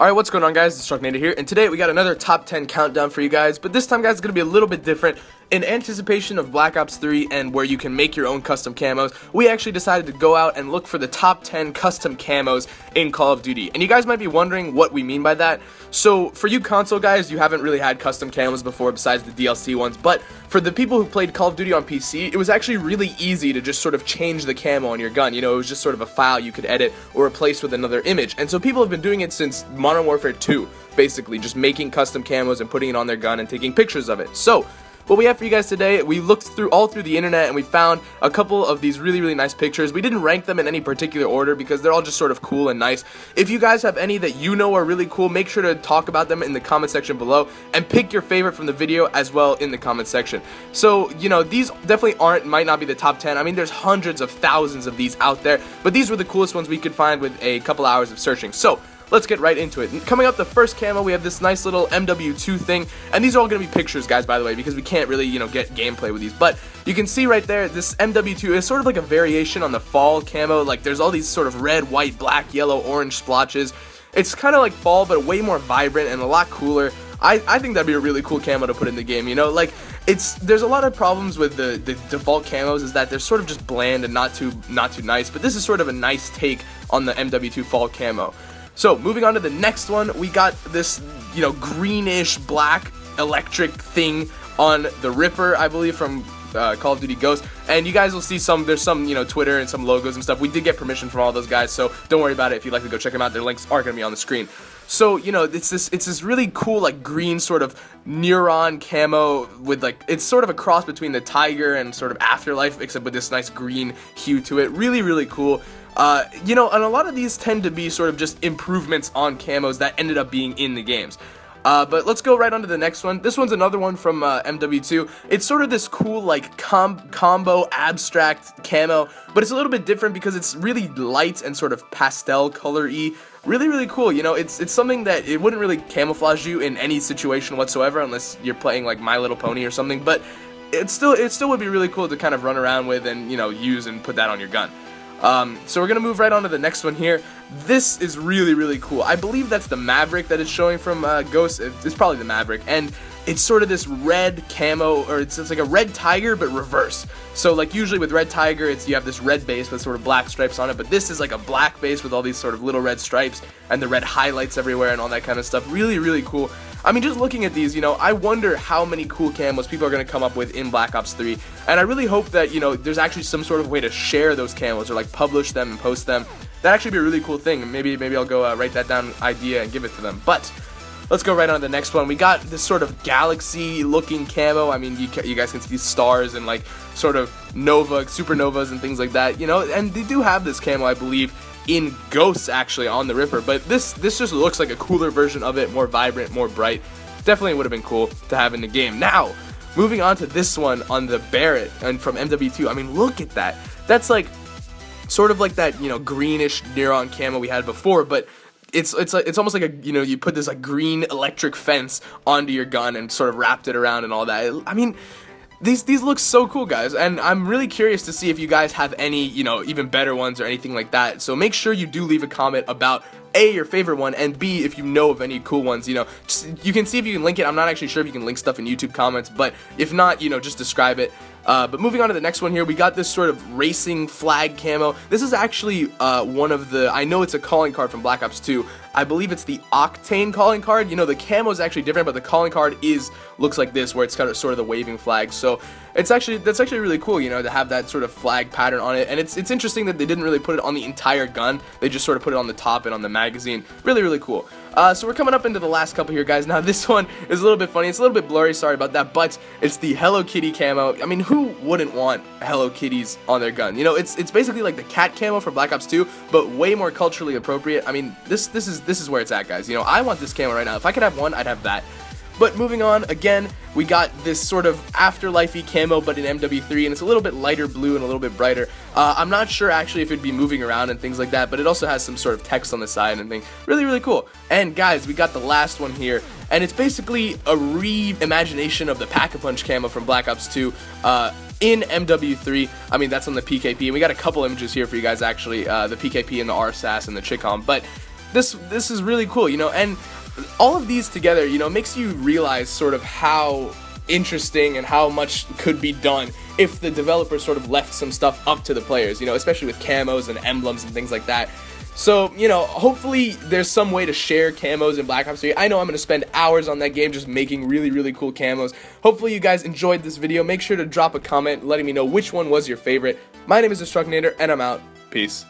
Alright, what's going on, guys? It's Trucknator here, and today we got another top 10 countdown for you guys, but this time, guys, it's going to be a little bit different. In anticipation of Black Ops 3 and where you can make your own custom camos, we actually decided to go out and look for the top 10 custom camos in Call of Duty. And you guys might be wondering what we mean by that. So, for you console guys, you haven't really had custom camos before besides the DLC ones, but for the people who played Call of Duty on PC, it was actually really easy to just sort of change the camo on your gun. You know, it was just sort of a file you could edit or replace with another image. And so people have been doing it since Modern Warfare 2, basically, just making custom camos and putting it on their gun and taking pictures of it. So, what we have for you guys today, we looked all through the internet and we found a couple of these really nice pictures. We didn't rank them in any particular order because they're all just sort of cool and nice. If you guys have any that you know are really cool, make sure to talk about them in the comment section below and pick your favorite from the video as well in the comment section. So, you know, these definitely might not be the top 10. I mean, there's hundreds of thousands of these out there, but these were the coolest ones we could find with a couple hours of searching. So, let's get right into it. And coming up, the first camo, we have this nice little MW2 thing, and these are all going to be pictures, guys, by the way, because we can't really, you know, get gameplay with these, but you can see right there, this MW2 is sort of like a variation on the fall camo. Like, there's all these sort of red, white, black, yellow, orange splotches. It's kind of like fall, but way more vibrant and a lot cooler. I think that'd be a really cool camo to put in the game, you know, like, there's a lot of problems with the default camos is that they're sort of just bland and not too nice, but this is sort of a nice take on the MW2 fall camo. So, moving on to the next one, we got this, you know, greenish black electric thing on the Ripper, I believe, from Call of Duty Ghost. And you guys will see there's some, you know, Twitter and some logos and stuff. We did get permission from all those guys, so don't worry about it. If you'd like to go check them out, their links are going to be on the screen. So, you know, it's this really cool, like, green sort of Neuron Camo with, like, it's sort of a cross between the Tiger and sort of Afterlife, except with this nice green hue to it. Really cool. You know, and a lot of these tend to be sort of just improvements on camos that ended up being in the games. But let's go right on to the next one. This one's another one from MW2. It's sort of this cool, like, combo abstract camo, but it's a little bit different because it's really light and sort of pastel color-y. Really cool. You know, it's something that it wouldn't really camouflage you in any situation whatsoever unless you're playing, like, My Little Pony or something, but it still would be really cool to kind of run around with and, you know, use and put that on your gun. So we're going to move right on to the next one here. This is really cool. I believe that's the Maverick that it's showing from Ghost. It's probably the Maverick, and it's sort of this red camo, or it's like a red tiger but reverse. So, like, usually with red tiger, you have this red base with sort of black stripes on it, but this is like a black base with all these sort of little red stripes and the red highlights everywhere and all that kind of stuff. Really cool. I mean, just looking at these, you know, I wonder how many cool camos people are going to come up with in Black Ops 3, and I really hope that, you know, there's actually some sort of way to share those camos or, like, publish them and post them. That'd actually be a really cool thing. Maybe I'll go write that down idea and give it to them. But let's go right on to the next one. We got this sort of galaxy-looking camo. I mean, you guys can see these stars and, like, sort of supernovas and things like that, you know, and they do have this camo, I believe, in Ghosts, actually, on the Ripper, but this just looks like a cooler version of it, more vibrant, more bright. Definitely would have been cool to have in the game. Now, moving on to this one on the Barrett and from MW2. I mean, look at that. That's like sort of like that, you know, greenish Neuron Camo we had before, but it's almost like a, you know, you put this like green electric fence onto your gun and sort of wrapped it around and all that. I mean, these look so cool, guys, and I'm really curious to see if you guys have any, you know, even better ones or anything like that. So make sure you do leave a comment about A, your favorite one, and B, if you know of any cool ones. You know, you can see if you can link it. I'm not actually sure if you can link stuff in YouTube comments, but if not, you know, just describe it. But moving on to the next one here, we got this sort of racing flag camo. This is actually one of the, I know it's a calling card from Black Ops 2. I believe it's the Octane calling card. You know, the camo is actually different, but the calling card looks like this, where it's kind of sort of the waving flag. So that's actually really cool, you know, to have that sort of flag pattern on it. And it's interesting that they didn't really put it on the entire gun. They just sort of put it on the top and on the magazine. Really cool. So we're coming up into the last couple here, guys. Now, this one is a little bit funny. It's a little bit blurry, sorry about that, but it's the Hello Kitty camo. I mean, who wouldn't want Hello Kitties on their gun? You know, it's basically like the cat camo for Black Ops 2, but way more culturally appropriate. I mean, this is where it's at, guys. You know, I want this camo right now. If I could have one, I'd have that. But moving on, again, we got this sort of Afterlife-y camo, but in MW3, and it's a little bit lighter blue and a little bit brighter. I'm not sure, actually, if it'd be moving around and things like that, but it also has some sort of text on the side and thing. Really cool. And, guys, we got the last one here, and it's basically a reimagination of the Pack-a-Punch camo from Black Ops 2 in MW3. I mean, that's on the PKP, and we got a couple images here for you guys, actually, the PKP and the RSAS and the Chicom, but this is really cool, you know, and all of these together, you know, makes you realize sort of how interesting and how much could be done if the developers sort of left some stuff up to the players, you know, especially with camos and emblems and things like that. So, you know, hopefully there's some way to share camos in Black Ops 3. I know I'm going to spend hours on that game just making really, really cool camos. Hopefully you guys enjoyed this video. Make sure to drop a comment letting me know which one was your favorite. My name is Destructinator, and I'm out. Peace.